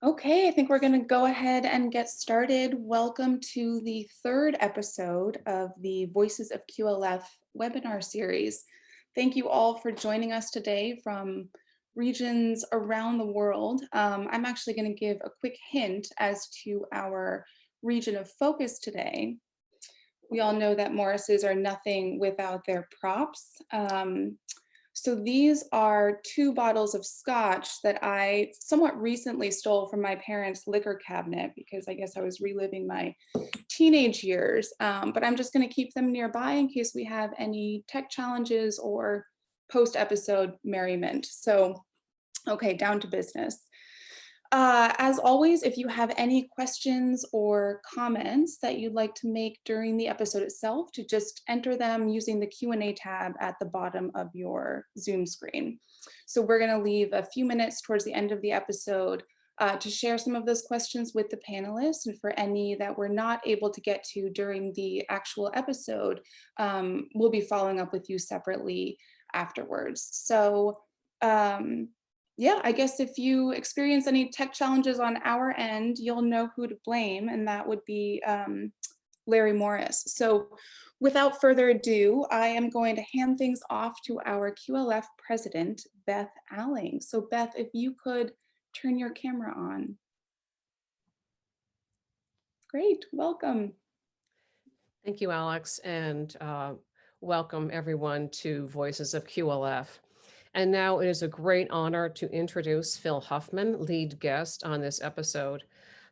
Okay, I think we're going to go ahead and get started. Welcome to the third episode of the Voices of QLF webinar series. Thank you all for joining us today from regions around the world. I'm actually going to give a quick hint as to our region of focus today. We all know that Morrises are nothing without their props. So these are two bottles of scotch that I somewhat recently stole from my parents' liquor cabinet because I guess I was reliving my teenage years. But I'm just going to keep them nearby in case we have any tech challenges or post-episode merriment. So, okay, down to business. As always, if you have any questions or comments that you'd like to make during the episode itself, to just enter them using the Q&A tab at the bottom of your Zoom screen. So we're going to leave a few minutes towards the end of the episode to share some of those questions with the panelists, and for any that we're not able to get to during the actual episode, we'll be following up with you separately afterwards. So yeah, I guess if you experience any tech challenges on our end, you'll know who to blame, and that would be Larry Morris. So without further ado, I am going to hand things off to our QLF president, Beth Alling. So Beth, if you could turn your camera on. Great, welcome. Thank you, Alex, and welcome everyone to Voices of QLF. And now it is a great honor to introduce Phil Huffman, lead guest on this episode.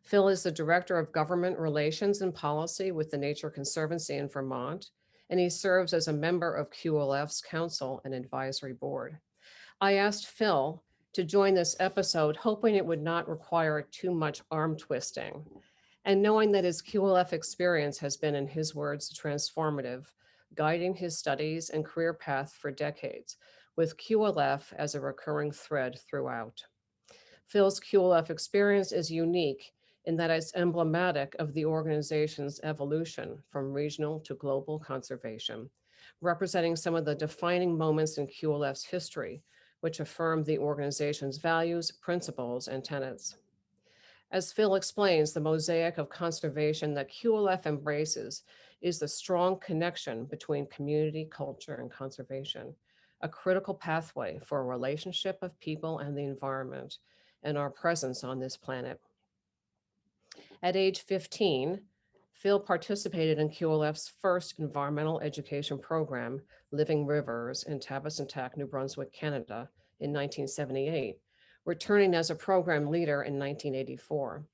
Phil is the Director of Government Relations and Policy with the Nature Conservancy in Vermont, and he serves as a member of QLF's Council and Advisory Board. I asked Phil to join this episode, hoping it would not require too much arm twisting. And knowing that his QLF experience has been, in his words, transformative, guiding his studies and career path for decades, with QLF as a recurring thread throughout. Phil's QLF experience is unique in that it's emblematic of the organization's evolution from regional to global conservation, representing some of the defining moments in QLF's history, which affirm the organization's values, principles, and tenets. As Phil explains, the mosaic of conservation that QLF embraces is the strong connection between community, culture, and conservation, a critical pathway for a relationship of people and the environment, and our presence on this planet. At age 15, Phil participated in QLF's first environmental education program, Living Rivers, in Tabasantac, New Brunswick, Canada, in 1978, returning as a program leader in 1984.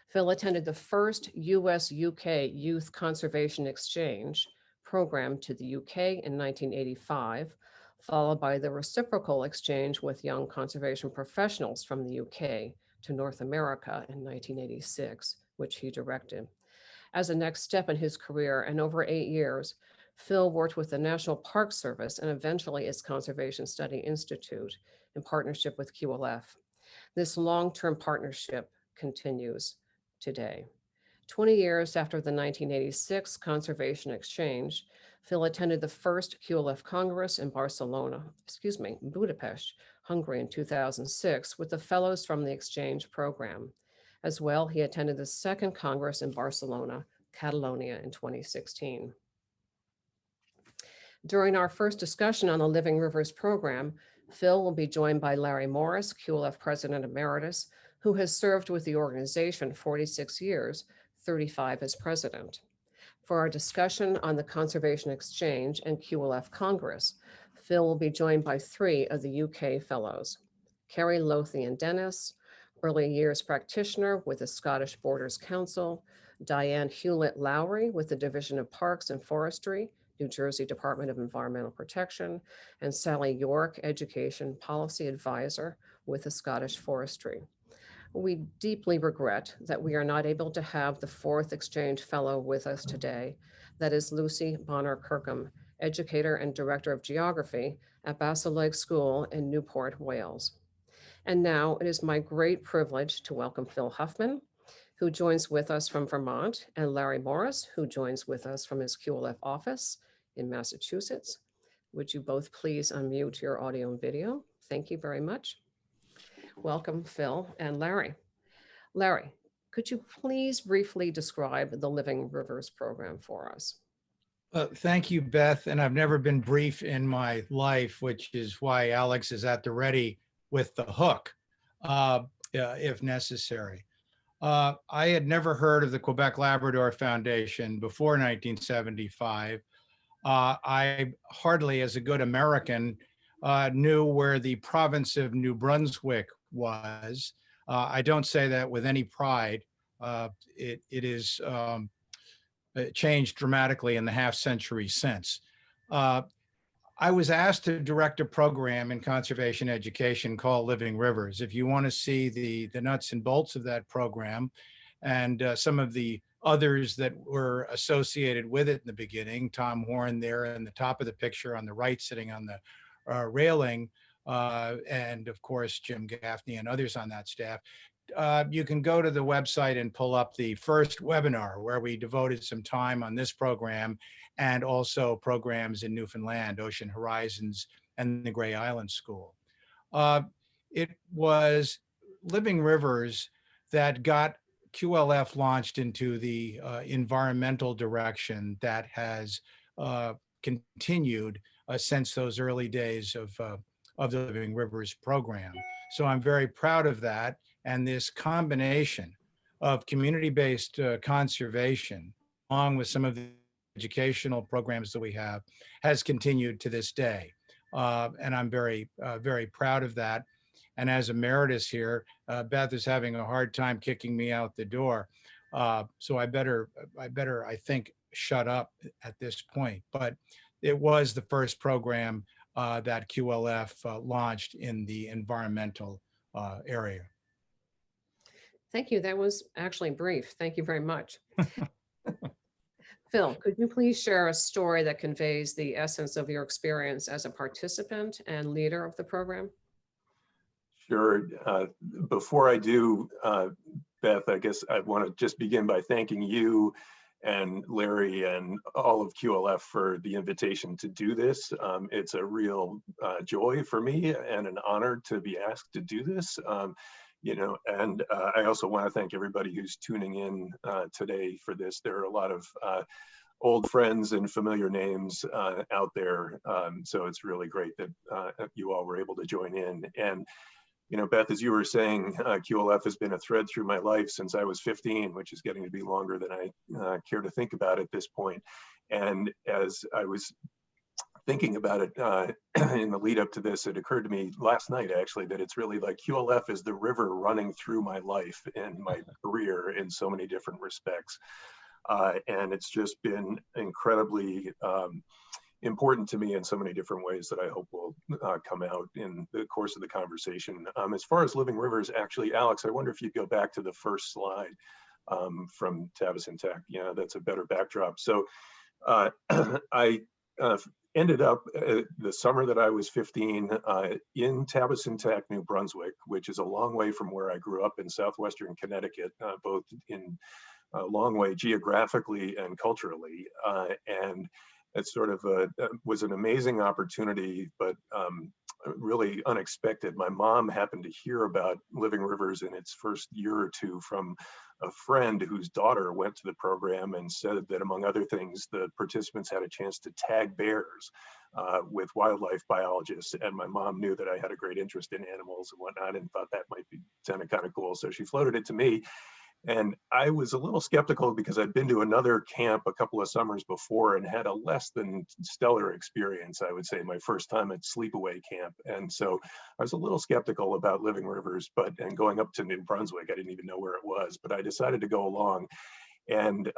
Phil attended the first US-UK Youth Conservation Exchange program to the UK in 1985, followed by the reciprocal exchange with young conservation professionals from the UK to North America in 1986, which he directed. As a next step in his career, and over 8 years, Phil worked with the National Park Service and eventually its Conservation Study Institute in partnership with QLF. This long-term partnership continues today. 20 years after the 1986 Conservation Exchange, Phil attended the first QLF Congress in Budapest, Hungary in 2006 with the fellows from the exchange program. As well, he attended the second Congress in Barcelona, Catalonia in 2016. During our first discussion on the Living Rivers program, Phil will be joined by Larry Morris, QLF President Emeritus, who has served with the organization 46 years, 35 as president. For our discussion on the Conservation Exchange and QLF Congress, Phil will be joined by 3 of the UK fellows: Kerry Lothian Dennis, early years practitioner with the Scottish Borders Council; Diane Hewlett Lowry with the Division of Parks and Forestry, New Jersey Department of Environmental Protection; and Sally York, Education Policy Advisor with the Scottish Forestry. We deeply regret that we are not able to have the 4th exchange fellow with us today. That is Lucy Bonner Kirkham, educator and director of geography at Bassaleg School in Newport, Wales. And now it is my great privilege to welcome Phil Huffman, who joins with us from Vermont, and Larry Morris, who joins with us from his QLF office in Massachusetts. Would you both please unmute your audio and video? Thank you very much. Welcome, Phil and Larry. Larry, could you please briefly describe the Living Rivers program for us? Thank you, Beth. And I've never been brief in my life, which is why Alex is at the ready with the hook, if necessary. I had never heard of the Quebec Labrador Foundation before 1975. I hardly, as a good American, knew where the province of New Brunswick was. I don't say that with any pride. It is changed dramatically in the half century since. Uh, I was asked to direct a program in conservation education called Living Rivers. If you want to see the nuts and bolts of that program and some of the others that were associated with it in the beginning, Tom Horn there in the top of the picture on the right, sitting on the railing, and of course, Jim Gaffney and others on that staff. You can go to the website and pull up the first webinar where we devoted some time on this program and also programs in Newfoundland, Ocean Horizons, and the Gray Island School. It was Living Rivers that got QLF launched into the environmental direction that has continued since those early days of the Living Rivers program. So I'm very proud of that. And this combination of community-based conservation, along with some of the educational programs that we have, has continued to this day. And I'm very, very proud of that. And as emeritus here, Beth is having a hard time kicking me out the door. So I better, I think, shut up at this point. But it was the first program that QLF launched in the environmental area. Thank you. That was actually brief. Thank you very much. Phil, could you please share a story that conveys the essence of your experience as a participant and leader of the program? Sure. Before I do, Beth, I guess I want to just begin by thanking you and Larry and all of QLF for the invitation to do this. It's a real joy for me and an honor to be asked to do this. And I also want to thank everybody who's tuning in today for this. There are a lot of old friends and familiar names out there. So it's really great that you all were able to join in. And Beth, as you were saying, QLF has been a thread through my life since I was 15, which is getting to be longer than I care to think about at this point. And as I was thinking about it in the lead up to this, it occurred to me last night, actually, that it's really like QLF is the river running through my life and my career in so many different respects. And it's just been incredibly important to me in so many different ways that I hope will come out in the course of the conversation. As far as Living Rivers, actually, Alex, I wonder if you'd go back to the first slide from Tavis Tech. Yeah, that's a better backdrop. So I ended up the summer that I was 15 in Tavis Tech, New Brunswick, which is a long way from where I grew up in southwestern Connecticut, both in a long way geographically and culturally. And it sort of was an amazing opportunity, but really unexpected. My mom happened to hear about Living Rivers in its first year or two from a friend whose daughter went to the program and said that, among other things, the participants had a chance to tag bears with wildlife biologists. And my mom knew that I had a great interest in animals and whatnot and thought that might be kind of cool. So she floated it to me. And I was a little skeptical because I'd been to another camp a couple of summers before and had a less than stellar experience, I would say, my first time at sleepaway camp. And so I was a little skeptical about Living Rivers, and going up to New Brunswick, I didn't even know where it was, but I decided to go along. And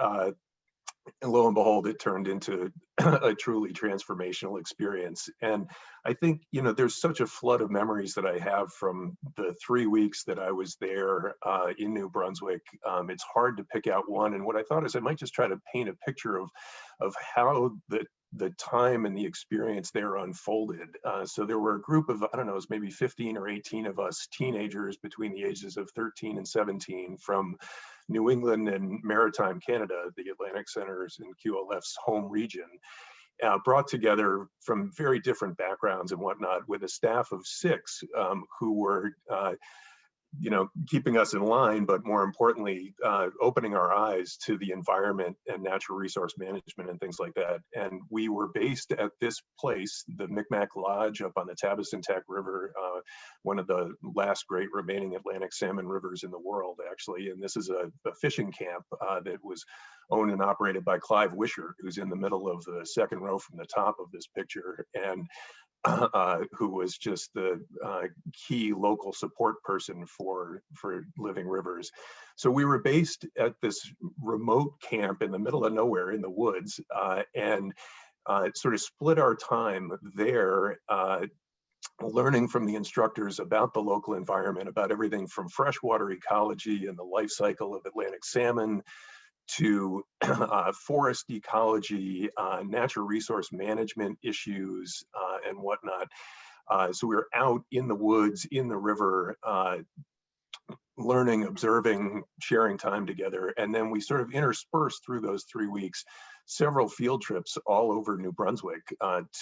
lo and behold, it turned into a truly transformational experience. And I think, there's such a flood of memories that I have from the 3 weeks that I was there in New Brunswick. It's hard to pick out one. And what I thought is I might just try to paint a picture of how the time and the experience there unfolded. So there were a group of, I don't know, it was maybe 15 or 18 of us teenagers between the ages of 13 and 17 from New England and Maritime Canada, the Atlantic Centers in QLF's home region, brought together from very different backgrounds and whatnot with a staff of 6 who were keeping us in line, but more importantly, opening our eyes to the environment and natural resource management and things like that. And we were based at this place, the Micmac Lodge up on the Tabasintac River, one of the last great remaining Atlantic salmon rivers in the world, actually. And this is a fishing camp that was owned and operated by Clive Wisher, who's in the middle of the second row from the top of this picture. And who was just the key local support person for living rivers. So we were based at this remote camp in the middle of nowhere in the woods, and sort of split our time there, learning from the instructors about the local environment, about everything from freshwater ecology and the life cycle of Atlantic salmon to forest ecology, natural resource management issues, and whatnot. So we were out in the woods, in the river, learning, observing, sharing time together. And then we sort of interspersed through those 3 weeks several field trips all over New Brunswick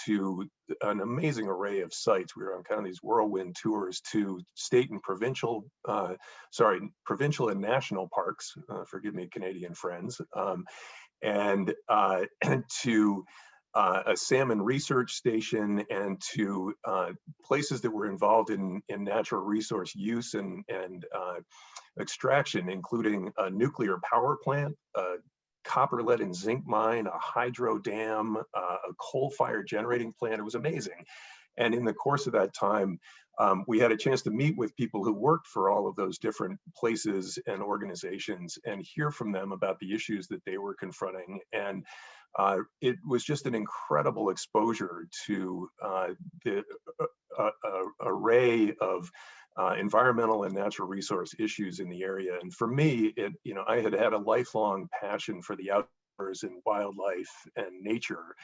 to an amazing array of sites. We were on kind of these whirlwind tours to state and provincial and national parks, forgive me, Canadian friends, and to a salmon research station, and to places that were involved in natural resource use and extraction, including a nuclear power plant, copper, lead, and zinc mine, a hydro dam, a coal-fired generating plant. It was amazing. And in the course of that time, we had a chance to meet with people who worked for all of those different places and organizations and hear from them about the issues that they were confronting. And it was just an incredible exposure to the array of environmental and natural resource issues in the area. And for me, I had a lifelong passion for the outdoors and wildlife and nature.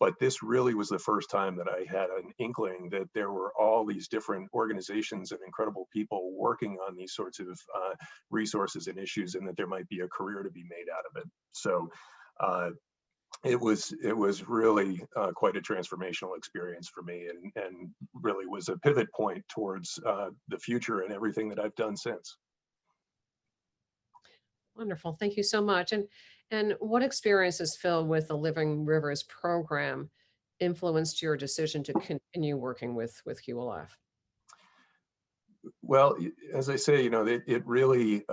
But this really was the first time that I had an inkling that there were all these different organizations and incredible people working on these sorts of resources and issues, and that there might be a career to be made out of it. So it was really quite a transformational experience for me, and really was a pivot point towards the future and everything that I've done since. Wonderful. Thank you so much. And what experiences, Phil, with the Living Rivers program influenced your decision to continue working with QLF? Well, as I say, it really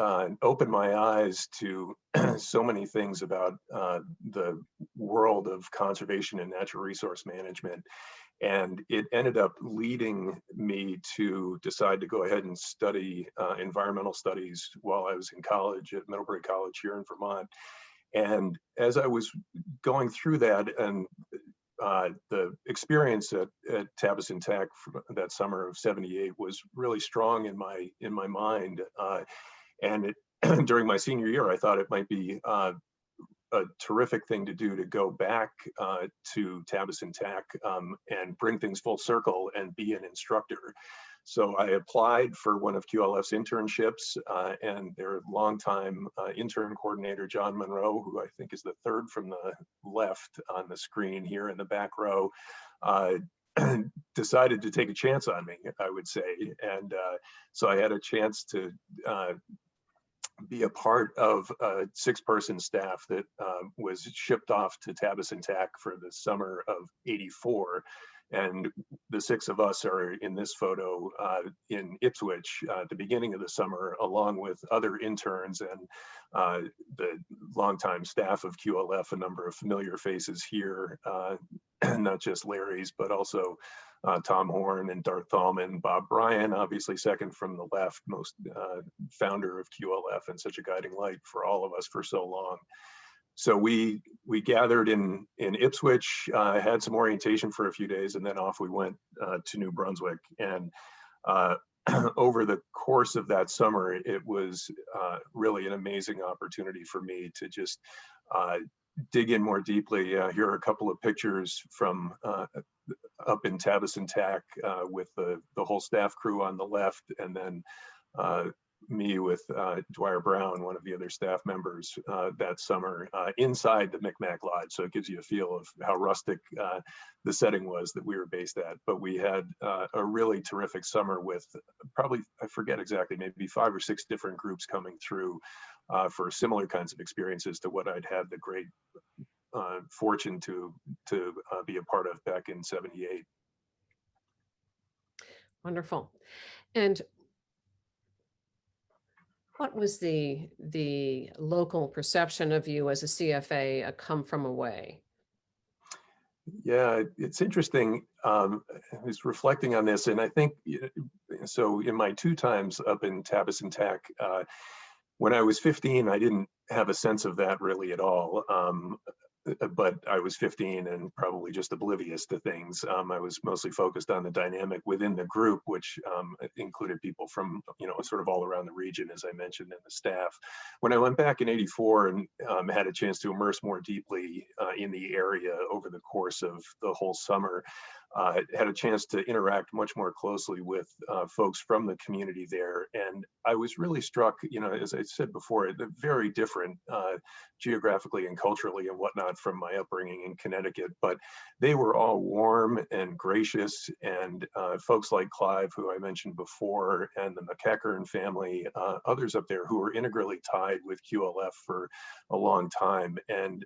opened my eyes to so many things about the world of conservation and natural resource management. And it ended up leading me to decide to go ahead and study environmental studies while I was in college at Middlebury College here in Vermont. And as I was going through that, and the experience at Tabasintac that summer of '78 was really strong in my mind. And during my senior year, I thought it might be a terrific thing to do, to go back to Tabasintac and bring things full circle and be an instructor. So I applied for one of QLF's internships, and their longtime intern coordinator, John Monroe, who I think is the third from the left on the screen here in the back row, decided to take a chance on me, I would say. And so I had a chance to be a part of a 6-person staff that was shipped off to Tabasintac for the summer of '84. And the 6 of us are in this photo in Ipswich at the beginning of the summer, along with other interns and the longtime staff of QLF, a number of familiar faces here, not just Larry's, but also Tom Horn and Darth Thalman, Bob Bryan, obviously second from the left, most founder of QLF and such a guiding light for all of us for so long. So we gathered in Ipswich, had some orientation for a few days, and then off we went to New Brunswick. And over the course of that summer, it was really an amazing opportunity for me to just dig in more deeply. Here are a couple of pictures from up in Tabasintac with the whole staff crew on the left, and then me with Dwyer Brown, one of the other staff members that summer inside the Micmac Lodge. So it gives you a feel of how rustic the setting was that we were based at. But we had a really terrific summer with probably, I forget exactly, maybe 5 or 6 different groups coming through for similar kinds of experiences to what I'd had the great fortune to be a part of back in '78. Wonderful. And what was the local perception of you as a CFA, a come from away? Yeah, it's interesting. I was reflecting on this, and I think, so in my 2 times up in Tapas and Tack, when I was 15, I didn't have a sense of that really at all. But I was 15 and probably just oblivious to things. I was mostly focused on the dynamic within the group, which included people from, sort of all around the region, as I mentioned, and the staff. When I went back in '84 and had a chance to immerse more deeply in the area over the course of the whole summer, had a chance to interact much more closely with folks from the community there. And I was really struck, as I said before, they're very different geographically and culturally and whatnot from my upbringing in Connecticut, but they were all warm and gracious, and folks like Clive, who I mentioned before, and the McEachern family, others up there who were integrally tied with QLF for a long time. And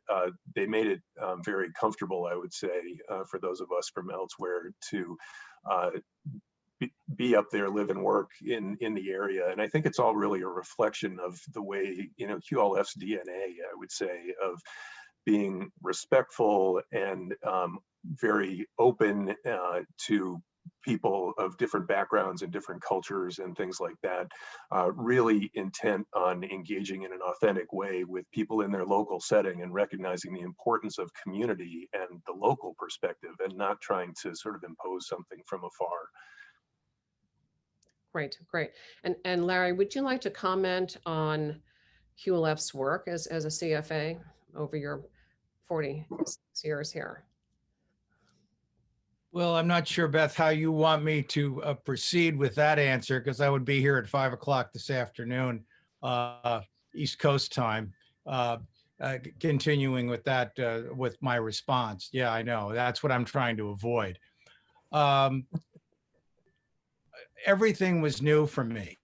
they made it very comfortable, I would say, for those of us from elsewhere to be up there, live and work in the area. And I think it's all really a reflection of the way, QLF's DNA, I would say, of being respectful and very open to people of different backgrounds and different cultures and things like that, really intent on engaging in an authentic way with people in their local setting and recognizing the importance of community and the local perspective, and not trying to sort of impose something from afar. Great, great. And Larry, would you like to comment on QLF's work as a CFA over your 46 years here? Well, I'm not sure, Beth, how you want me to proceed with that answer, because I would be here at 5 o'clock this afternoon, East Coast time, continuing with that, with my response. Yeah, I know. That's what I'm trying to avoid. Everything was new for me.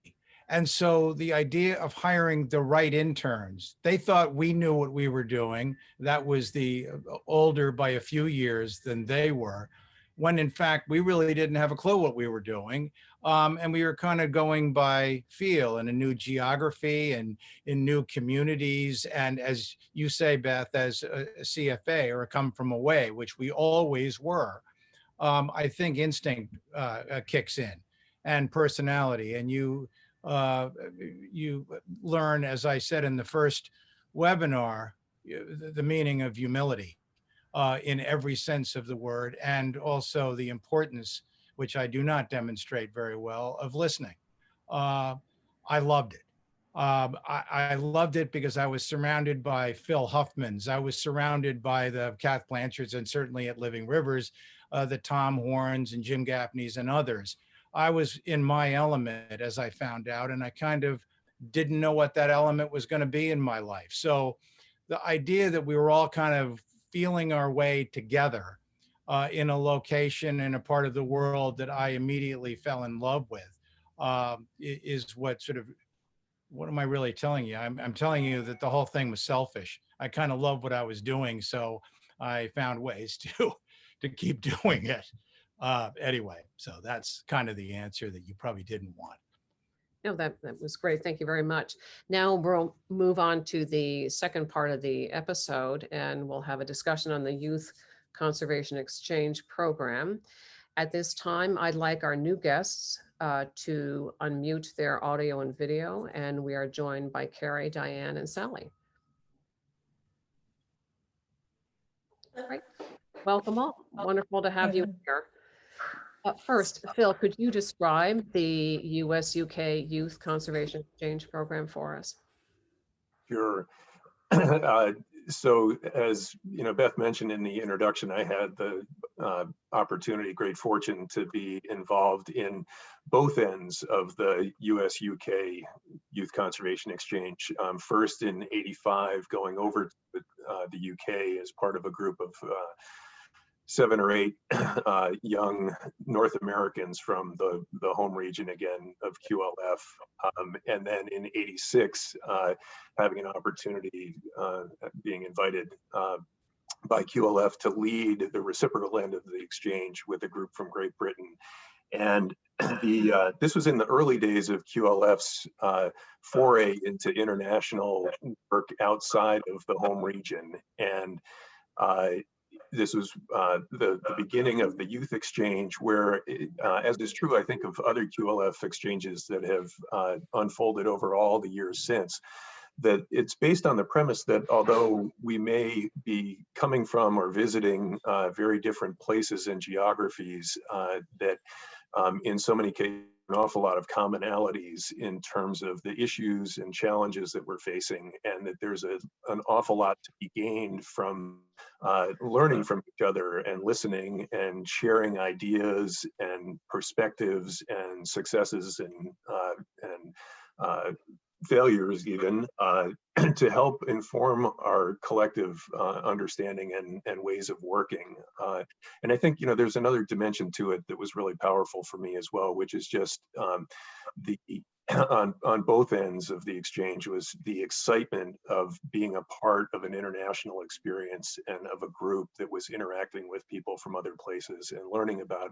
And so the idea of hiring the right interns, they thought we knew what we were doing. That was the older by a few years than they were, when in fact we really didn't have a clue what we were doing. And we were kind of going by feel in a new geography and in new communities. And as you say, Beth, as a CFA or a come from away, which we always were, I think instinct kicks in, and personality. And you learn, as I said in the first webinar, the meaning of humility in every sense of the word, and also the importance, which I do not demonstrate very well, of listening. I loved it. I loved it because I was surrounded by Phil Huffmans. I was surrounded by the Kath Blanchards, and certainly at Living Rivers, the Tom Horns and Jim Gaffneys and others. I was in my element, as I found out, and I kind of didn't know what that element was going to be in my life. So the idea that we were all kind of feeling our way together in a location in a part of the world that I immediately fell in love with is what sort of, what am I really telling you? I'm telling you that the whole thing was selfish. I kind of loved what I was doing, so I found ways to keep doing it. Anyway, so that's kind of the answer that you probably didn't want. No, that was great. Thank you very much. Now we'll move on to the second part of the episode, and we'll have a discussion on the Youth Conservation Exchange Program. At this time, I'd like our new guests to unmute their audio and video, and we are joined by Carrie, Diane, and Sally. Great. Welcome all. Wonderful to have you here. First, Phil, could you describe the US-UK Youth Conservation Exchange Program for us? Sure. So as you know, Beth mentioned in the introduction, I had the opportunity, great fortune to be involved in both ends of the US-UK Youth Conservation Exchange. First in '85, going over to the UK as part of a group of 7 or 8 young North Americans from the home region again of QLF. And then in '86, having an opportunity, being invited by QLF to lead the reciprocal end of the exchange with a group from Great Britain. And this was in the early days of QLF's foray into international work outside of the home region. And this was the beginning of the youth exchange, where, as is true, I think, of other QLF exchanges that have unfolded over all the years since, that it's based on the premise that although we may be coming from or visiting very different places and geographies, that in so many cases, an awful lot of commonalities in terms of the issues and challenges that we're facing, and that there's an awful lot to be gained from learning from each other and listening and sharing ideas and perspectives and successes and failures even, to help inform our collective understanding and ways of working. And I think, you know, there's another dimension to it that was really powerful for me as well, which is just the on both ends of the exchange was the excitement of being a part of an international experience and of a group that was interacting with people from other places and learning about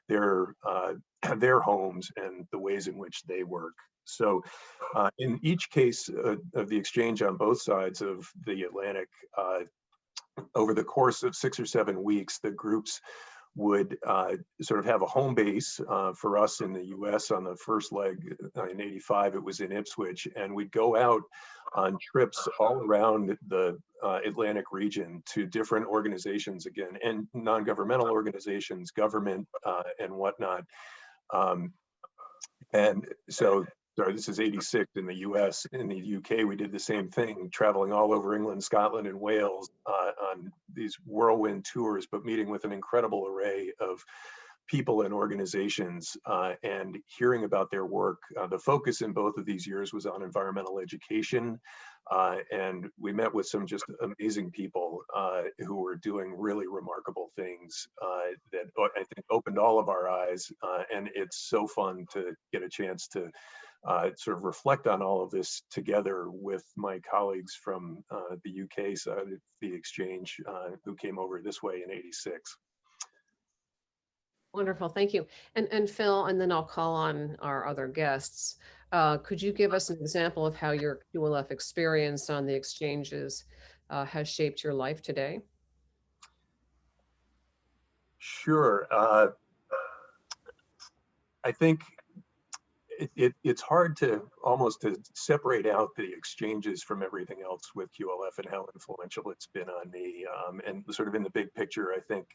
their homes and the ways in which they work. So in each case of the exchange on both sides of the Atlantic, over the course of 6 or 7 weeks, the groups would sort of have a home base. For us in the US on the first leg in '85, it was in Ipswich, and we'd go out on trips all around the Atlantic region to different organizations again, and non-governmental organizations, government, and whatnot. And so, sorry, this is '86 in the US. In the UK, we did the same thing, traveling all over England, Scotland, and Wales on these whirlwind tours, but meeting with an incredible array of people and organizations and hearing about their work. The focus in both of these years was on environmental education. And we met with some just amazing people who were doing really remarkable things that I think opened all of our eyes. And it's so fun to get a chance to sort of reflect on all of this together with my colleagues from the UK side of the exchange who came over this way in '86. Wonderful, thank you. And Phil, and then I'll call on our other guests. Could you give us an example of how your QLF experience on the exchanges has shaped your life today? Sure. I think it's hard to almost to separate out the exchanges from everything else with QLF and how influential it's been on me. And sort of in the big picture, I think,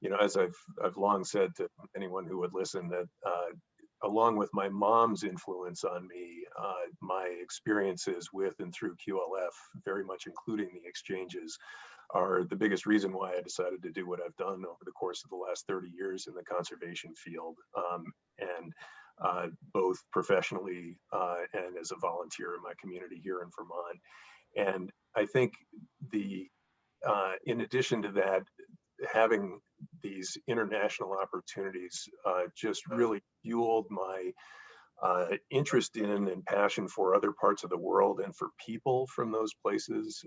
you know, as I've long said to anyone who would listen, that along with my mom's influence on me, my experiences with and through QLF, very much including the exchanges, are the biggest reason why I decided to do what I've done over the course of the last 30 years in the conservation field. And both professionally and as a volunteer in my community here in Vermont. And I think in addition to that, having these international opportunities just really fueled my interest in and passion for other parts of the world and for people from those places,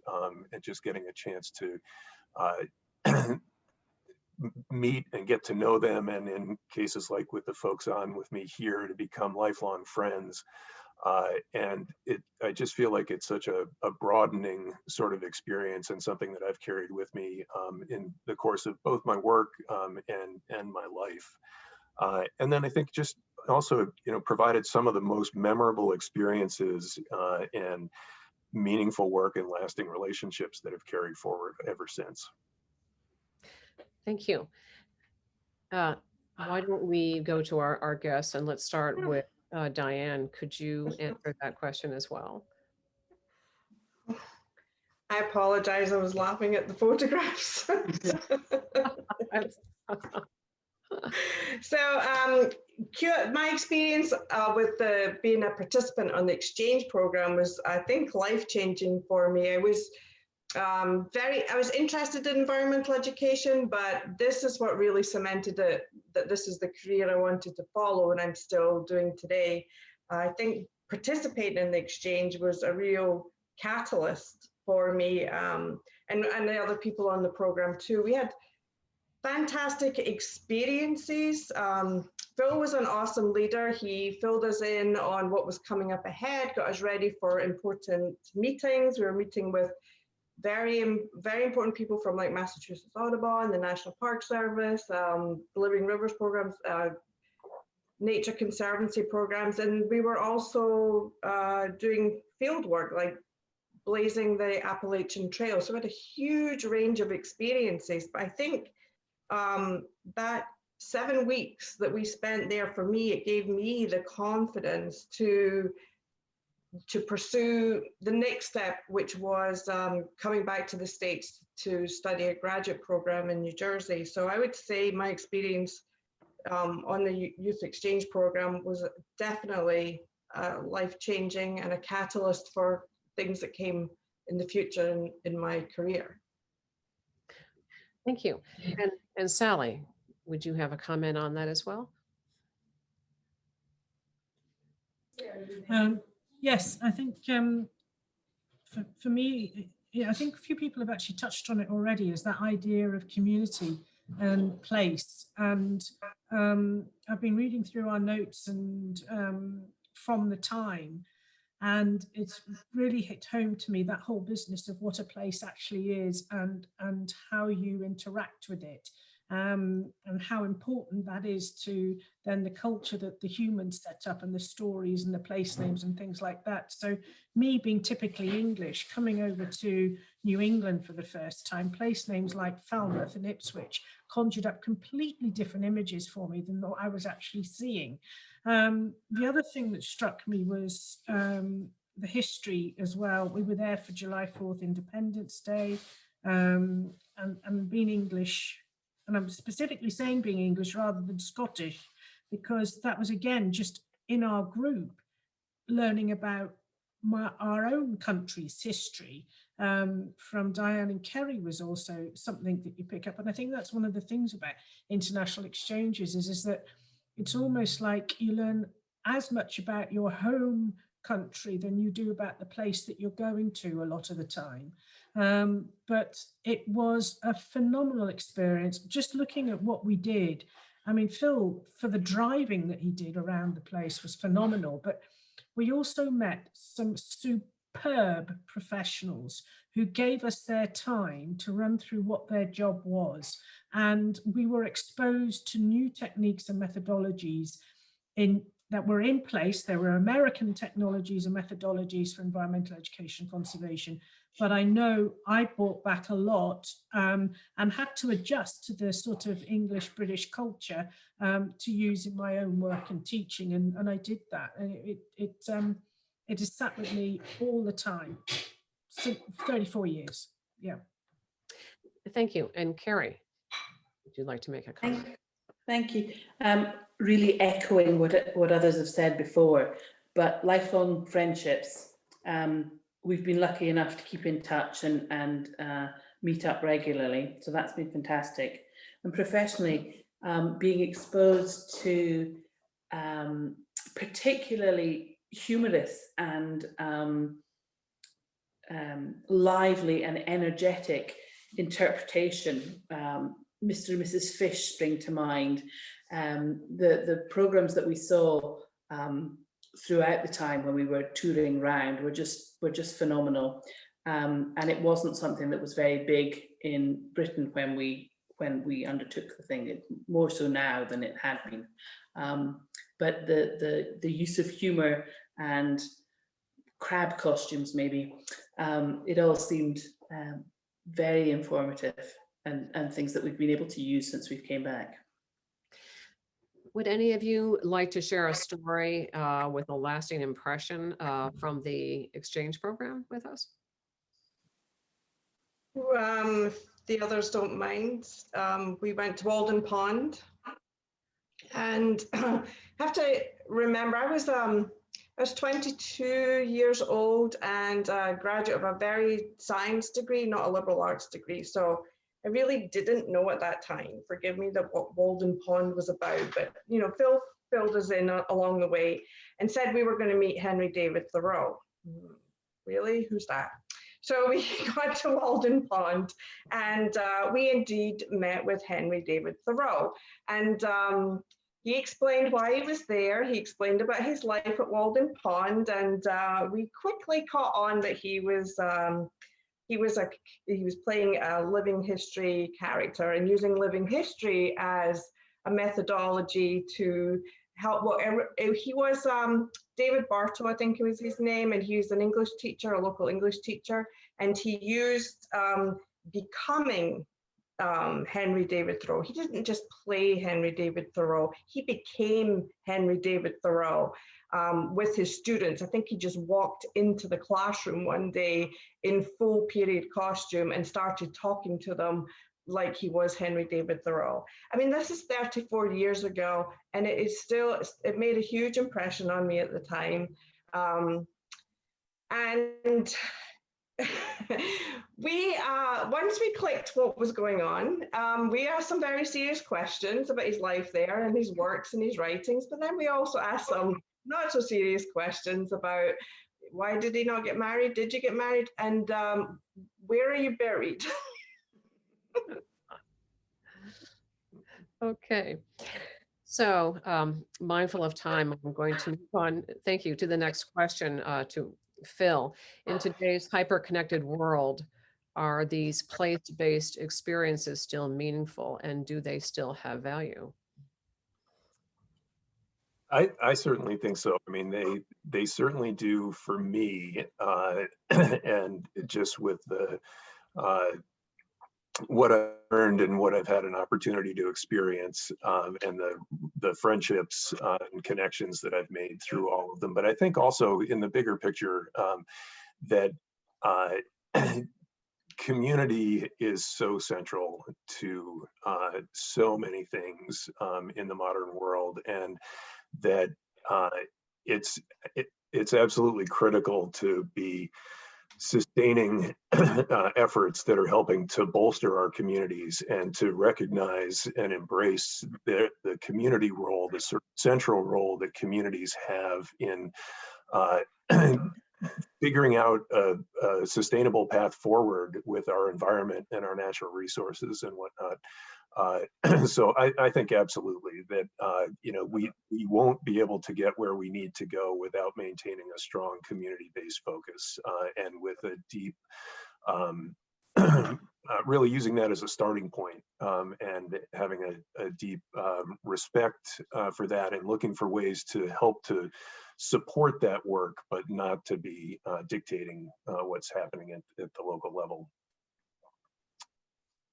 and just getting a chance to meet and get to know them, and in cases like with the folks on with me here, to become lifelong friends. And I just feel like it's such a broadening sort of experience and something that I've carried with me in the course of both my work and my life. And then I think just also, you know, provided some of the most memorable experiences and meaningful work and lasting relationships that have carried forward ever since. Thank you. Why don't we go to our guests, and let's start with Diane. Could you answer that question as well? I apologize. I was laughing at the photographs. So my experience with being a participant on the exchange program was, I think, life-changing for me. I was interested in environmental education, but this is what really cemented it, that this is the career I wanted to follow, and I'm still doing today. I think participating in the exchange was a real catalyst for me, and the other people on the program too. We had fantastic experiences. Phil was an awesome leader. He filled us in on what was coming up ahead, got us ready for important meetings. We were meeting with very important people from like Massachusetts Audubon, the National Park Service, Living Rivers programs, Nature Conservancy programs, and we were also doing field work like blazing the Appalachian Trail. So we had a huge range of experiences. But I think that 7 weeks that we spent there, for me, it gave me the confidence to pursue the next step, which was coming back to the States to study a graduate program in New Jersey. So I would say my experience on the youth exchange program was definitely life-changing and a catalyst for things that came in the future in my career. Thank you. And Sally, would you have a comment on that as well? Yes, I think for me, I think a few people have actually touched on it already, is that idea of community and place. And I've been reading through our notes and from the time, and it's really hit home to me, that whole business of what a place actually is and how you interact with it. And how important that is to then the culture that the humans set up and the stories and the place names and things like that. So me being typically English, coming over to New England for the first time, place names like Falmouth and Ipswich conjured up completely different images for me than what I was actually seeing. The other thing that struck me was the history as well. We were there for July 4th Independence Day, and being English, and I'm specifically saying being English rather than Scottish, because that was, again, just in our group, learning about our own country's history from Diane and Kerry was also something that you pick up. And I think that's one of the things about international exchanges is that it's almost like you learn as much about your home country than you do about the place that you're going to a lot of the time. But it was a phenomenal experience, just looking at what we did. I mean, Phil, for the driving that he did around the place was phenomenal, but we also met some superb professionals who gave us their time to run through what their job was. And we were exposed to new techniques and methodologies that were in place. There were American technologies and methodologies for environmental education conservation, but I know I brought back a lot and had to adjust to the sort of English British culture to use in my own work and teaching, and I did that. And it has sat with me all the time, 34 years. Yeah. Thank you. And Carrie, would you like to make a comment? Thank you. Really echoing what others have said before, but lifelong friendships. We've been lucky enough to keep in touch and meet up regularly, so that's been fantastic. And professionally, being exposed to particularly humorous and lively and energetic interpretation. Mr. and Mrs. Fish spring to mind. The programs that we saw throughout the time when we were touring around were just phenomenal, and it wasn't something that was very big in Britain when we undertook the thing. It's more so now than it had been, but the use of humor and crab costumes, maybe, it all seemed very informative. And things that we've been able to use since we came back. Would any of you like to share a story with a lasting impression from the exchange program with us? If the others don't mind, we went to Walden Pond, and have to remember I was 22 years old and a graduate of a very science degree, not a liberal arts degree. So I really didn't know at that time, forgive me, that what Walden Pond was about. But, you know, Phil filled us in along the way and said we were going to meet Henry David Thoreau. Really? Who's that? So we got to Walden Pond, and we indeed met with Henry David Thoreau. And he explained why he was there. He explained about his life at Walden Pond, and we quickly caught on that he was playing a living history character and using living history as a methodology to help whatever he was. David Bartow, I think it was his name, and he was an English teacher, a local English teacher, and he used becoming Henry David Thoreau. He didn't just play Henry David Thoreau, he became Henry David Thoreau with his students. I think he just walked into the classroom one day in full period costume and started talking to them like he was Henry David Thoreau. I mean, this is 34 years ago, and it is still, it made a huge impression on me at the time. And once we clicked what was going on, we asked some very serious questions about his life there and his works and his writings, but then we also asked some not so serious questions about why did he not get married? Did you get married? And where are you buried? Okay. So mindful of time, I'm going to move on. Thank you to the next question to Phil. In today's hyper-connected world, are these place-based experiences still meaningful, and do they still have value? I certainly think so. I mean, they certainly do for me, and just with the what I've learned and what I've had an opportunity to experience, and the friendships and connections that I've made through all of them. But I think also in the bigger picture, that community is so central to so many things in the modern world, and that it's absolutely critical to be sustaining efforts that are helping to bolster our communities and to recognize and embrace the community role, the sort of central role that communities have in figuring out a sustainable path forward with our environment and our natural resources and whatnot. So I think absolutely that you know, we won't be able to get where we need to go without maintaining a strong community-based focus, and with a deep, really using that as a starting point, and having a deep respect for that, and looking for ways to help to support that work, but not to be dictating what's happening at the local level.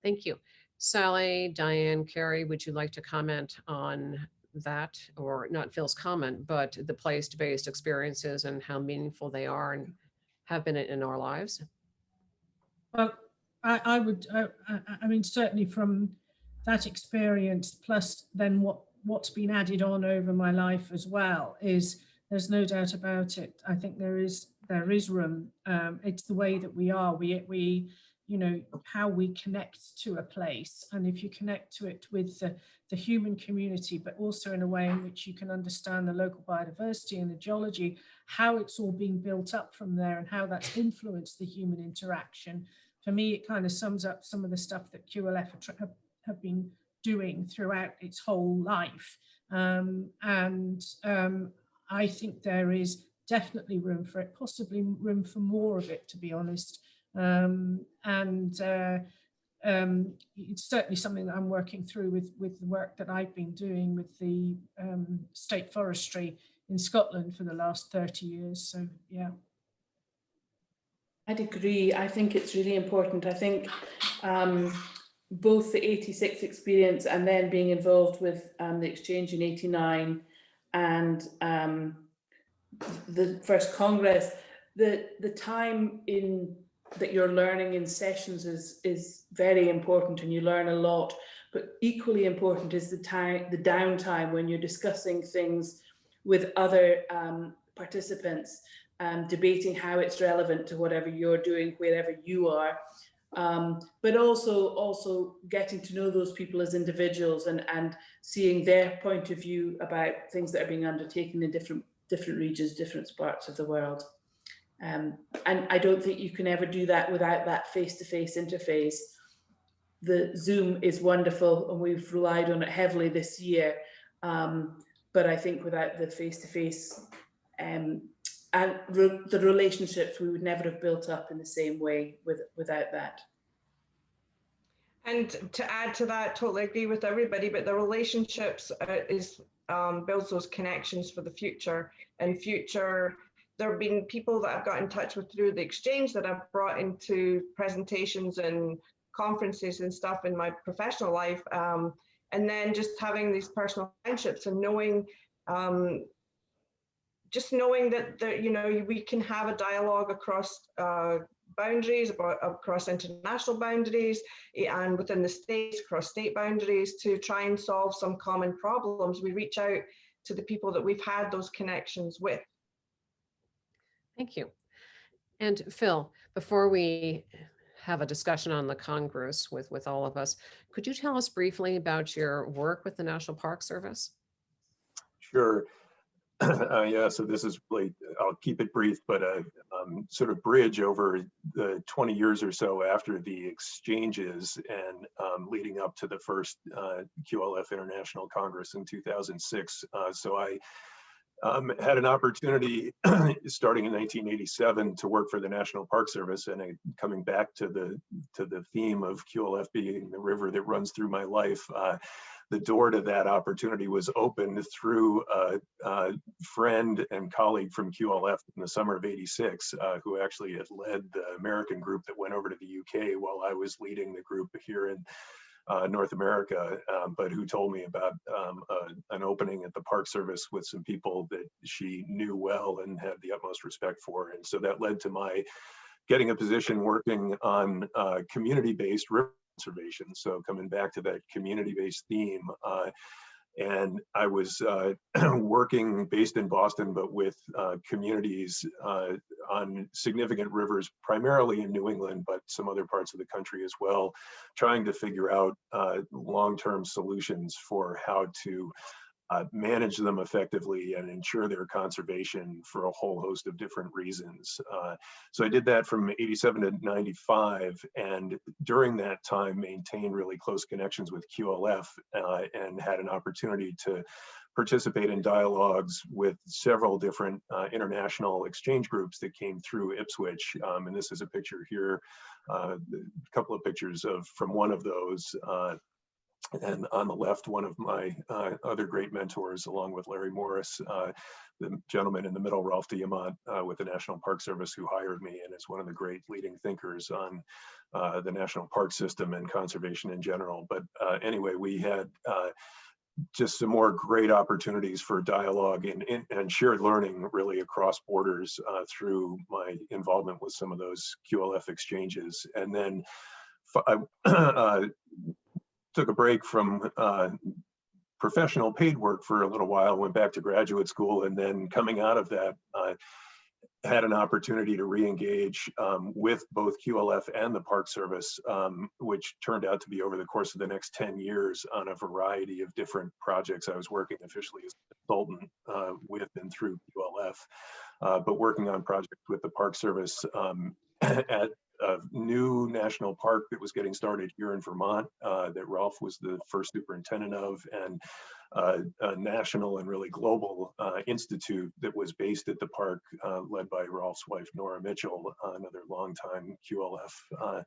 Thank you. Sally, Diane, Carrie, would you like to comment on that, or not Phil's comment, but the place-based experiences and how meaningful they are and have been in our lives? Well, I would, I mean, certainly from that experience, plus then what's been added on over my life as well, is there's no doubt about it. I think there is room. It's the way that we are. We you know, how we connect to a place, and if you connect to it with the human community, but also in a way in which you can understand the local biodiversity and the geology, how it's all being built up from there and how that's influenced the human interaction. For me, it kind of sums up some of the stuff that QLF have been doing throughout its whole life. I think there is definitely room for it, possibly room for more of it, to be honest. It's certainly something that I'm working through with the work that I've been doing with the state forestry in Scotland for the last 30 years. So, yeah. I'd agree. I think it's really important. I think both the 86 experience and then being involved with the exchange in 89 and the first Congress, the time in that you're learning in sessions is very important, and you learn a lot. But equally important is the downtime when you're discussing things with other participants, debating how it's relevant to whatever you're doing, wherever you are. But also getting to know those people as individuals and seeing their point of view about things that are being undertaken in different regions, different parts of the world. And I don't think you can ever do that without that face-to-face interface. The Zoom is wonderful, and we've relied on it heavily this year. But I think without the face-to-face and the relationships, we would never have built up in the same way without that. And to add to that, totally agree with everybody, but the relationships builds those connections for the future. And there have been people that I've got in touch with through the exchange that I've brought into presentations and conferences and stuff in my professional life. And then just having these personal friendships and knowing, just knowing that we can have a dialogue across boundaries, across international boundaries, and within the states, across state boundaries, to try and solve some common problems. We reach out to the people that we've had those connections with. Thank you. And Phil, before we have a discussion on the Congress with all of us, could you tell us briefly about your work with the National Park Service? Sure. Yeah, so this is really, I'll keep it brief, but sort of bridge over the 20 years or so after the exchanges and leading up to the first QLF International Congress in 2006. So I had an opportunity starting in 1987 to work for the National Park Service, and coming back to the theme of QLF being the river that runs through my life. The door to that opportunity was opened through a friend and colleague from QLF in the summer of '86, who actually had led the American group that went over to the UK while I was leading the group here in North America, but who told me about an opening at the Park Service with some people that she knew well and had the utmost respect for. And so that led to my getting a position working on community-based river conservation. So coming back to that community-based theme, and I was working based in Boston, but with communities on significant rivers, primarily in New England, but some other parts of the country as well, trying to figure out long-term solutions for how to manage them effectively and ensure their conservation for a whole host of different reasons. So I did that from '87 to '95, and during that time maintained really close connections with QLF and had an opportunity to participate in dialogues with several different international exchange groups that came through Ipswich. And this is a picture here, a couple of pictures from one of those. And on the left, one of my other great mentors, along with Larry Morris, the gentleman in the middle, Ralph Diamant, with the National Park Service, who hired me and is one of the great leading thinkers on the national park system and conservation in general. But anyway, we had just some more great opportunities for dialogue and shared learning really across borders through my involvement with some of those QLF exchanges. And then I took a break from professional paid work for a little while, went back to graduate school, and then coming out of that, had an opportunity to re-engage with both QLF and the Park Service, which turned out to be over the course of the next 10 years on a variety of different projects. I was working officially as a consultant with and through QLF, but working on projects with the Park Service at a new national park that was getting started here in Vermont that Ralph was the first superintendent of, and a national and really global institute that was based at the park, led by Ralph's wife, Nora Mitchell, another longtime QLF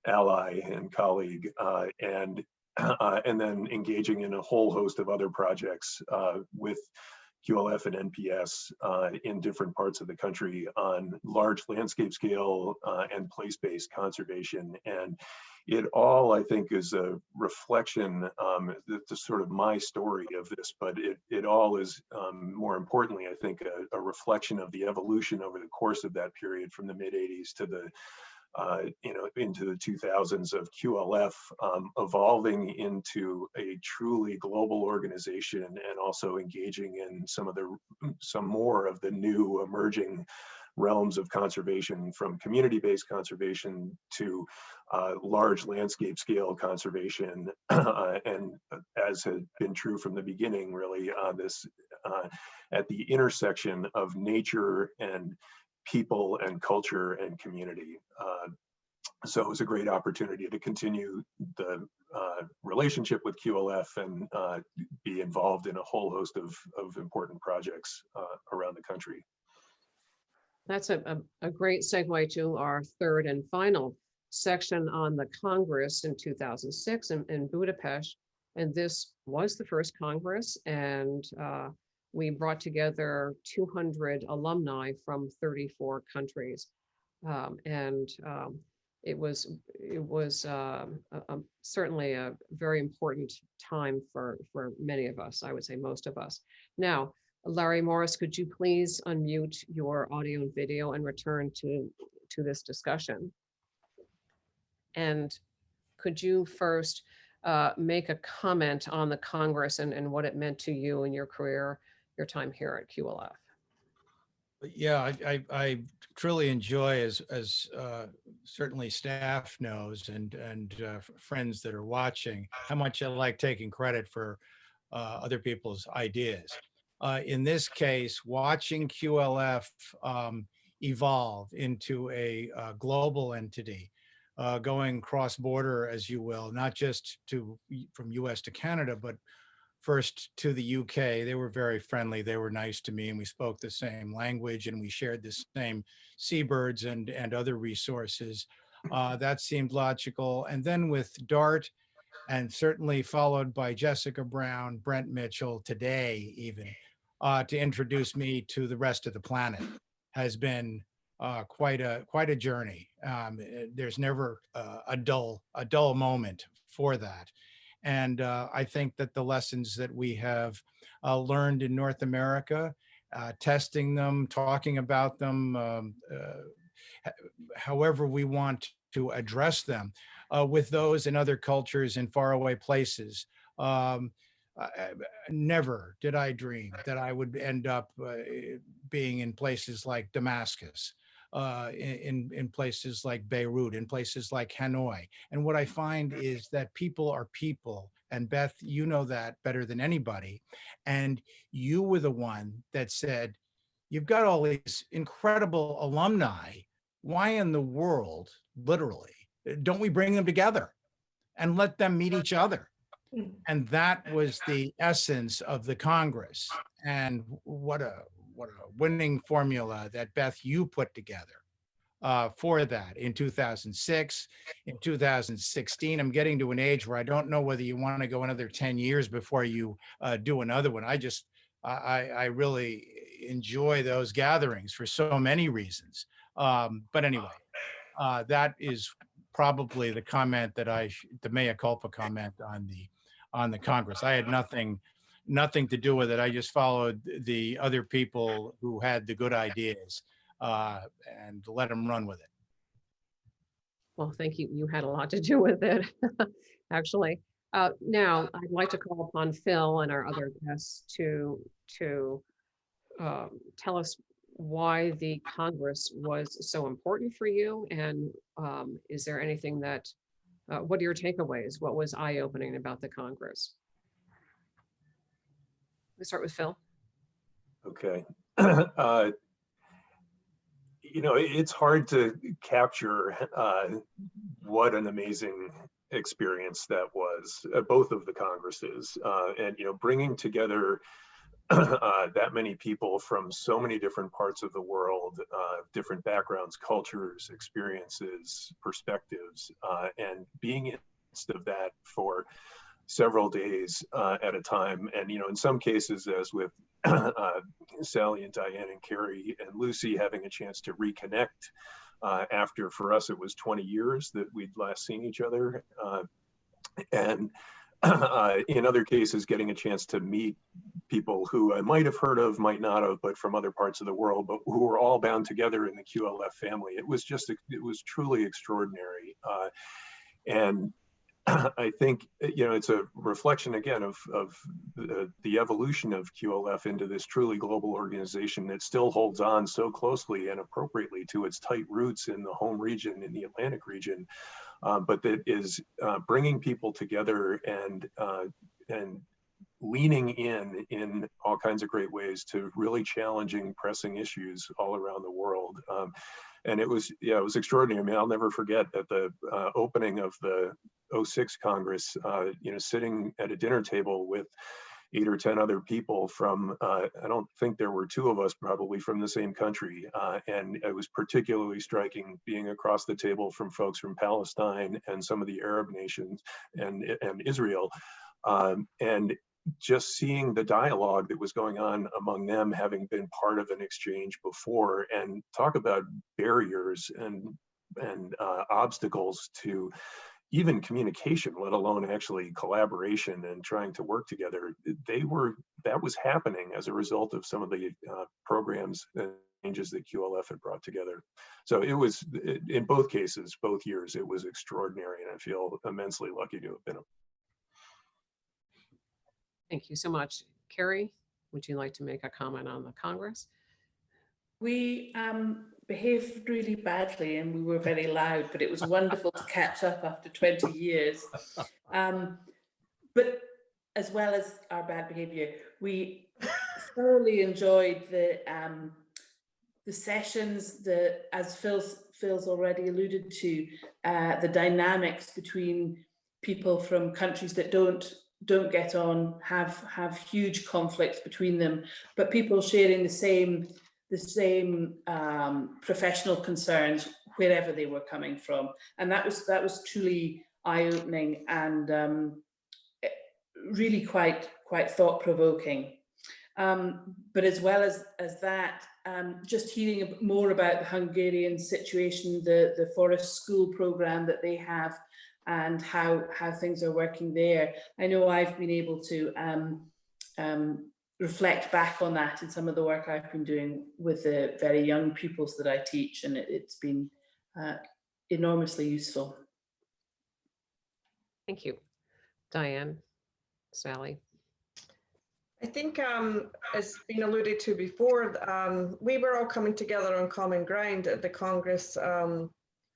ally and colleague, and then engaging in a whole host of other projects with QLF and NPS in different parts of the country on large landscape scale and place-based conservation. And it all, I think, is a reflection, the sort of my story of this, but it all is, more importantly, I think, a reflection of the evolution over the course of that period from the mid-'80s to the into the 2000s of QLF, evolving into a truly global organization, and also engaging in some more of the new emerging realms of conservation, from community-based conservation to large landscape scale conservation, and as had been true from the beginning, really this at the intersection of nature and people and culture and community. So it was a great opportunity to continue the relationship with QLF and be involved in a whole host of important projects around the country. That's a great segue to our third and final section on the Congress in 2006 in Budapest. And this was the first Congress, and we brought together 200 alumni from 34 countries. It was certainly a very important time for many of us, I would say most of us. Now, Larry Morris, could you please unmute your audio and video and return to this discussion? And could you first make a comment on the Congress and what it meant to you in your career, your time here at QLF? Yeah, I truly enjoy, as certainly staff knows, and friends that are watching, how much I like taking credit for other people's ideas. In this case, watching QLF evolve into a global entity, going cross-border, as you will, not just from US to Canada, but first to the UK. They were very friendly. They were nice to me, and we spoke the same language, and we shared the same seabirds and other resources. That seemed logical. And then with DART, and certainly followed by Jessica Brown, Brent Mitchell, today even, to introduce me to the rest of the planet, has been quite a journey. There's never a dull moment for that. And I think that the lessons that we have learned in North America, testing them, talking about them, however we want to address them, with those in other cultures in faraway places. Never did I dream that I would end up being in places like Damascus, in places like Beirut, in places like Hanoi. And what I find is that people are people. And Beth, you know that better than anybody. And you were the one that said, you've got all these incredible alumni. Why in the world, literally, don't we bring them together and let them meet each other? And that was the essence of the Congress. And what a winning formula that, Beth, you put together for that in 2006, in 2016. I'm getting to an age where I don't know whether you want to go another 10 years before you do another one. I really enjoy those gatherings for so many reasons. But anyway, that is probably the comment that the mea culpa comment on the Congress. I had nothing to do with it. I just followed the other people who had the good ideas and let them run with it. Well, thank you. You had a lot to do with it, actually. Now, I'd like to call upon Phil and our other guests to tell us why the Congress was so important for you, and is there anything that, what are your takeaways? What was eye-opening about the Congress? We start with Phil. Okay. It's hard to capture what an amazing experience that was, both of the Congresses, and bringing together that many people from so many different parts of the world, different backgrounds, cultures, experiences, perspectives, and being in the midst of that for several days at a time. And, in some cases, as with Sally and Diane and Carrie and Lucy, having a chance to reconnect after, for us, it was 20 years that we'd last seen each other. And in other cases, getting a chance to meet people who I might have heard of, might not have, but from other parts of the world, but who were all bound together in the QLF family. It was truly extraordinary. And I think, it's a reflection again of the evolution of QLF into this truly global organization that still holds on so closely and appropriately to its tight roots in the home region, in the Atlantic region, but that is bringing people together and leaning in all kinds of great ways to really challenging, pressing issues all around the world. And it was extraordinary. I mean, I'll never forget at the opening of the '06 Congress, sitting at a dinner table with 8 or 10 other people from, I don't think there were 2 of us probably from the same country. And it was particularly striking being across the table from folks from Palestine and some of the Arab nations and Israel. And just seeing the dialogue that was going on among them, having been part of an exchange before, and talk about barriers and obstacles to even communication, let alone actually collaboration and trying to work together. That was happening as a result of some of the programs and changes that QLF had brought together. So it was, in both cases, both years, it was extraordinary, and I feel immensely lucky to have been a. Thank you so much. Carrie, would you like to make a comment on the Congress? We behaved really badly and we were very loud, but it was wonderful to catch up after 20 years. But as well as our bad behavior, we thoroughly enjoyed the sessions, as Phil's already alluded to, the dynamics between people from countries that don't get on, have huge conflicts between them, but people sharing the same professional concerns wherever they were coming from, and that was truly eye-opening and really quite thought-provoking. But as well as that, just hearing more about the Hungarian situation, the forest school program that they have, and how things are working there. I know I've been able to reflect back on that in some of the work I've been doing with the very young pupils that I teach, and it's been enormously useful. Thank you. Diane, Sally. I think, as been alluded to before, we were all coming together on common ground at the Congress,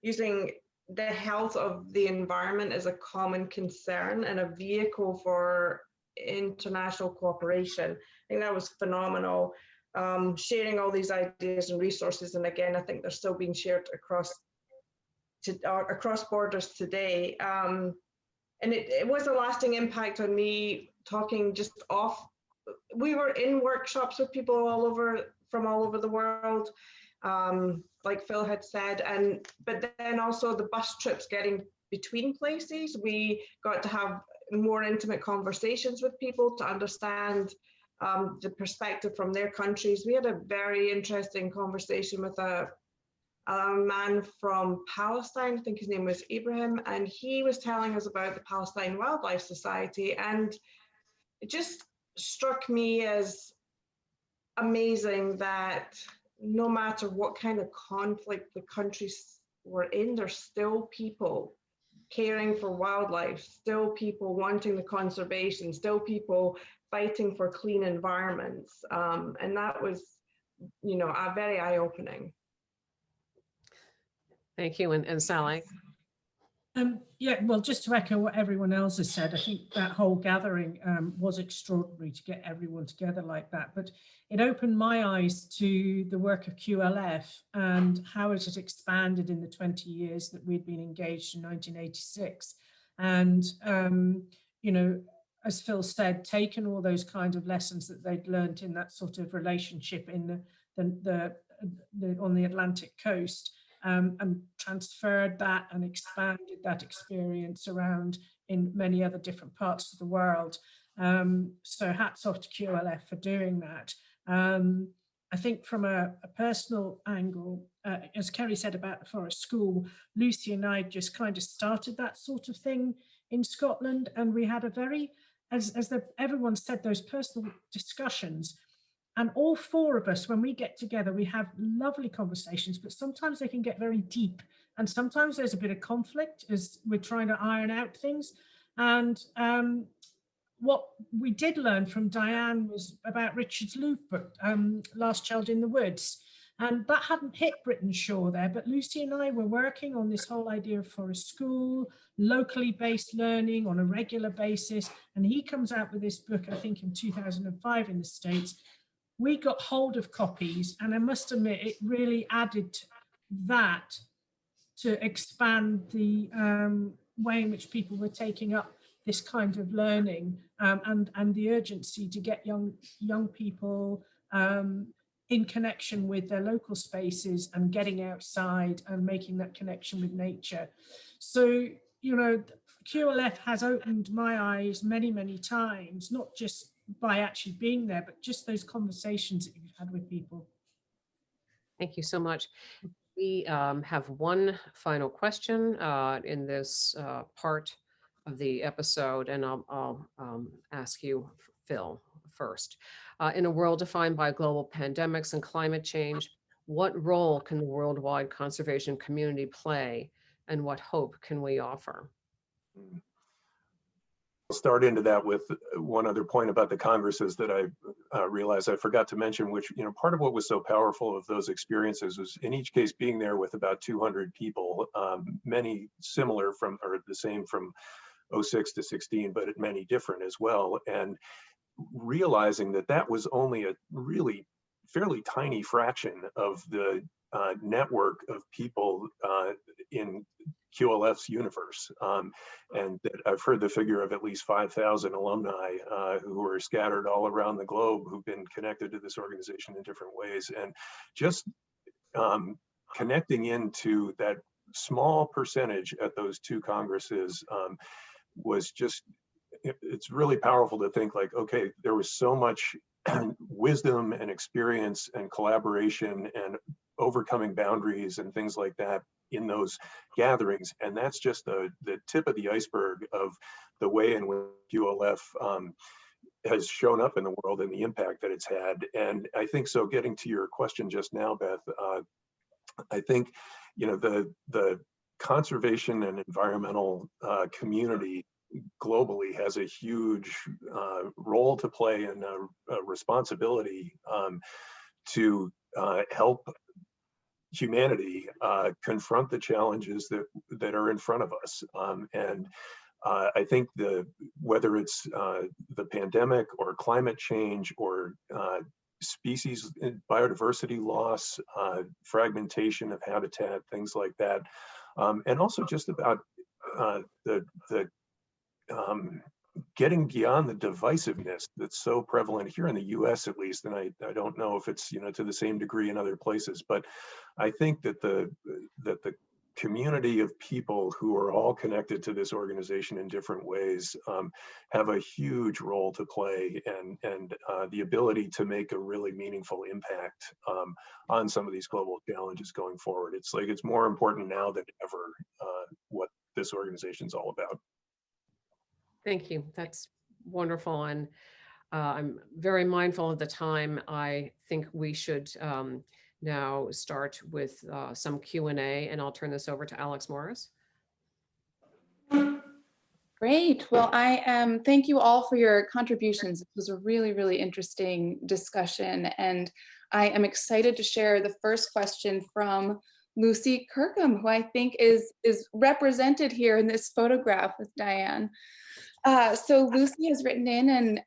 using the health of the environment as a common concern and a vehicle for international cooperation. I think that was phenomenal. Sharing all these ideas and resources, and again, I think they're still being shared across borders today. And it was a lasting impact on me, talking just off. We were in workshops with people from all over the world, like Phil had said, but then also the bus trips getting between places, we got to have more intimate conversations with people to understand the perspective from their countries. We had a very interesting conversation with a man from Palestine, I think his name was Ibrahim, and he was telling us about the Palestine Wildlife Society, and it just struck me as amazing that no matter what kind of conflict the countries were in, there's still people caring for wildlife, still people wanting the conservation, still people fighting for clean environments. And that was, very eye-opening. Thank you. And Sally. Yeah, well, just to echo what everyone else has said, I think that whole gathering was extraordinary to get everyone together like that. But it opened my eyes to the work of QLF and how it has expanded in the 20 years that we'd been engaged in 1986. And, as Phil said, taken all those kinds of lessons that they'd learned in that sort of relationship in on the Atlantic coast, and transferred that and expanded that experience around in many other different parts of the world. So hats off to QLF for doing that. I think from a personal angle, as Kerry said about the forest school, Lucy and I just kind of started that sort of thing in Scotland, and we had a very, everyone said, those personal discussions. And all four of us, when we get together, we have lovely conversations, but sometimes they can get very deep. And sometimes there's a bit of conflict as we're trying to iron out things. And what we did learn from Diane was about Richard Louv book, Last Child in the Woods. And that hadn't hit Britain Shore there, but Lucy and I were working on this whole idea of forest school, locally based learning on a regular basis. And he comes out with this book, I think in 2005 in the States. We got hold of copies, and I must admit, it really added that to expand the way in which people were taking up this kind of learning, and the urgency to get young people in connection with their local spaces and getting outside and making that connection with nature. So, you know, QLF has opened my eyes many, many times, not just by actually being there, but just those conversations that you've had with people. Thank you so much. We have one final question in this part of the episode, and I'll ask you, Phil, first. In a world defined by global pandemics and climate change, what role can the worldwide conservation community play, and what hope can we offer? I'll start into that with one other point about the congresses that I realized I forgot to mention, which, you know, part of what was so powerful of those experiences was in each case being there with about 200 people, many similar from, or the same from 06 to 16, but many different as well. And realizing that that was only a really fairly tiny fraction of the network of people in QLF's universe, and that I've heard the figure of at least 5,000 alumni who are scattered all around the globe, who've been connected to this organization in different ways, and just connecting into that small percentage at those two congresses was just, it's really powerful to think like, okay, there was so much wisdom and experience and collaboration and overcoming boundaries and things like that in those gatherings. And that's just the tip of the iceberg of the way in which QLF has shown up in the world and the impact that it's had. And I think so, getting to your question just now, Beth, I think, you know, the conservation and environmental community globally has a huge role to play and a responsibility to help humanity confront the challenges that are in front of us. And I think whether it's the pandemic or climate change or species biodiversity loss, fragmentation of habitat, things like that, and also just about getting beyond the divisiveness that's so prevalent here in the US at least, and I don't know if it's, you know, to the same degree in other places, but I think that the community of people who are all connected to this organization in different ways have a huge role to play, and the ability to make a really meaningful impact on some of these global challenges going forward. It's like, it's more important now than ever what this organization's all about. Thank you. That's wonderful. And I'm very mindful of the time. I think we should now start with some Q&A, and I'll turn this over to Alex Morris. Great. Well, I thank you all for your contributions. It was a really, really interesting discussion, and I am excited to share the first question from Lucy Kirkham, who I think is represented here in this photograph with Diane. So Lucy has written in,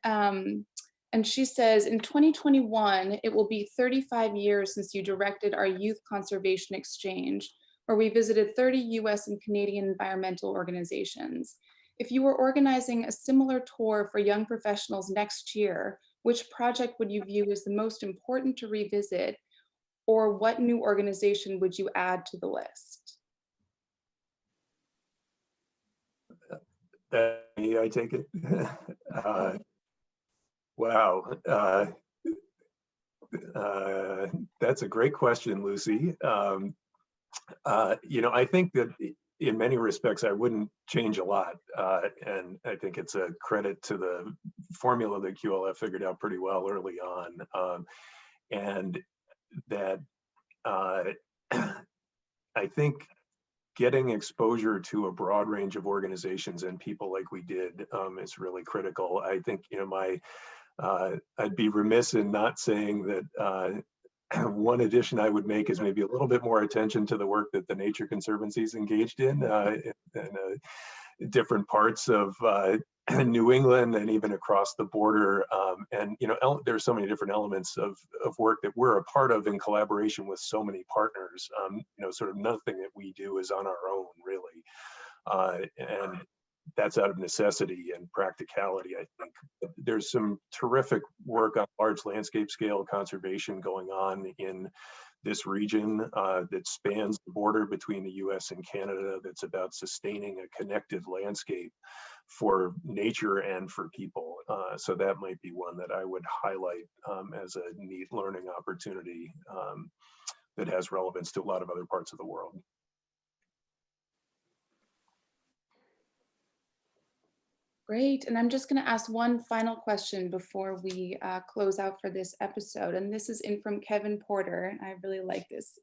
and she says, in 2021, it will be 35 years since you directed our youth conservation exchange, where we visited 30 US and Canadian environmental organizations. If you were organizing a similar tour for young professionals next year, which project would you view as the most important to revisit, or what new organization would you add to the list? I take it. Wow. That's a great question, Lucy. You know, I think that in many respects, I wouldn't change a lot. And I think it's a credit to the formula that QLF figured out pretty well early on. And that I think getting exposure to a broad range of organizations and people like we did is really critical. I think, I'd be remiss in not saying that one addition I would make is maybe a little bit more attention to the work that the Nature Conservancy is engaged in different parts of New England and even across the border. And there's so many different elements of work that we're a part of in collaboration with so many partners. Sort of nothing that we do is on our own, really. And that's out of necessity and practicality, I think. There's some terrific work on large landscape scale conservation going on in this region that spans the border between the US and Canada, that's about sustaining a connected landscape for nature and for people. So that might be one that I would highlight as a neat learning opportunity that has relevance to a lot of other parts of the world. Great. And I'm just going to ask one final question before we close out for this episode. And this is in from Kevin Porter. I really like this.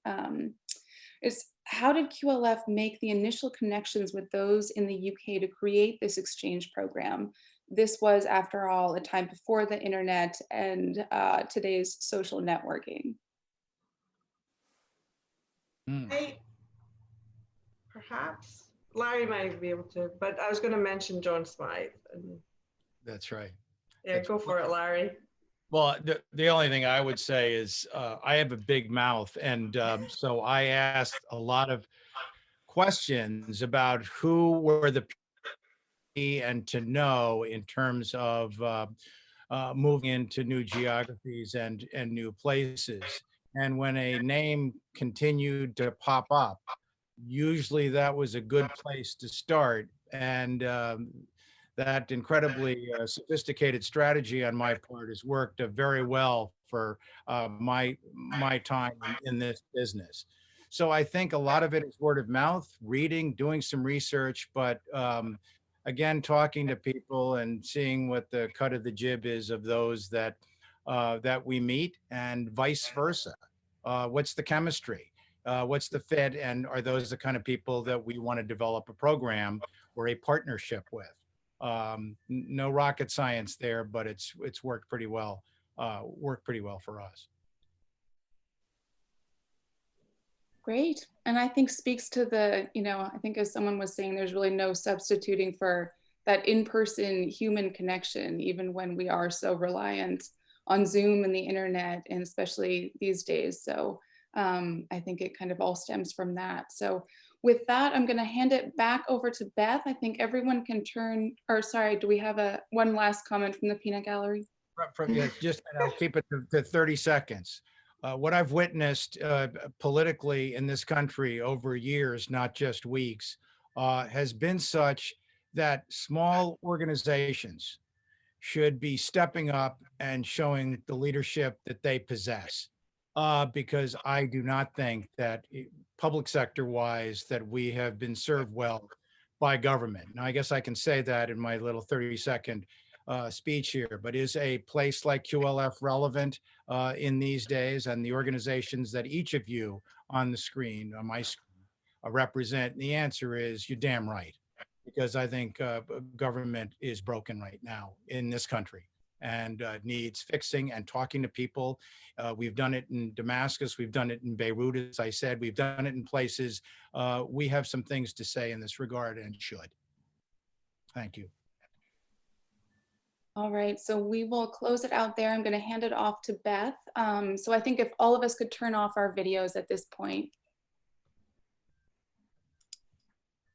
It's how did QLF make the initial connections with those in the UK to create this exchange program? This was, after all, a time before the internet and today's social networking. Perhaps Larry might be able to, but I was going to mention John Smythe. And That's right. yeah, go for it, Larry. Well, the only thing I would say is I have a big mouth. And so I asked a lot of questions about who were the people and to know in terms of moving into new geographies and new places. And when a name continued to pop up, usually that was a good place to start. And that incredibly sophisticated strategy on my part has worked very well for my time in this business. So I think a lot of it is word of mouth, reading, doing some research, but again, talking to people and seeing what the cut of the jib is of those that we meet, and vice versa. What's the chemistry? What's the fit? And are those the kind of people that we want to develop a program or a partnership with? No rocket science there, but it's worked pretty well. For us. Great. And I think speaks to the, I think as someone was saying, there's really no substituting for that in-person human connection, even when we are so reliant on Zoom and the internet, and especially these days. So I think it kind of all stems from that. So with that, I'm going to hand it back over to Beth. I think everyone can turn, or sorry, do we have one last comment from the peanut gallery? Just, and I'll keep it to 30 seconds. What I've witnessed politically in this country over years, not just weeks, has been such that small organizations should be stepping up and showing the leadership that they possess. Because I do not think that public sector wise that we have been served well by government. Now, I guess I can say that in my little 30-second speech here, but is a place like QLF relevant in these days, and the organizations that each of you on the screen, on my screen, represent? And the answer is you're damn right, because I think government is broken right now in this country and needs fixing and talking to people. We've done it in Damascus. We've done it in Beirut, as I said. We've done it in places. We have some things to say in this regard and should. Thank you. All right, so we will close it out there. I'm going to hand it off to Beth. So I think if all of us could turn off our videos at this point.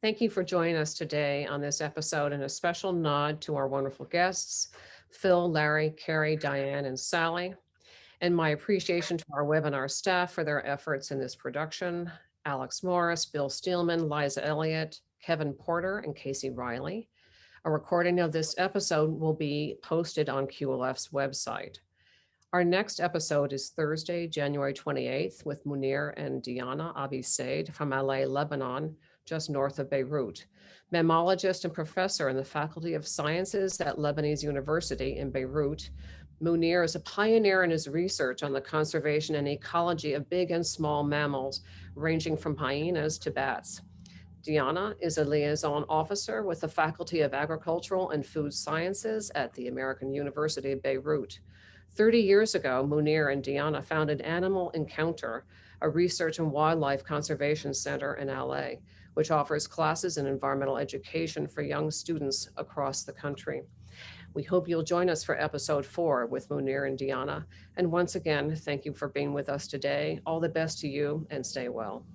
Thank you for joining us today on this episode, and a special nod to our wonderful guests, Phil, Larry, Carrie, Diane, and Sally, and my appreciation to our webinar staff for their efforts in this production, Alex Morris, Bill Steelman, Liza Elliott, Kevin Porter, and Casey Riley. A recording of this episode will be posted on QLF's website. Our next episode is Thursday, January 28th, with Munir and Diana Abi Said from Alay, Lebanon, just north of Beirut. Mammologist and professor in the Faculty of Sciences at Lebanese University in Beirut, Munir is a pioneer in his research on the conservation and ecology of big and small mammals, ranging from hyenas to bats. Diana is a liaison officer with the Faculty of Agricultural and Food Sciences at the American University of Beirut. 30 years ago, Munir and Diana founded Animal Encounter, a research and wildlife conservation center in LA, which offers classes in environmental education for young students across the country. We hope you'll join us for episode 4 with Munir and Diana. And once again, thank you for being with us today. All the best to you and stay well.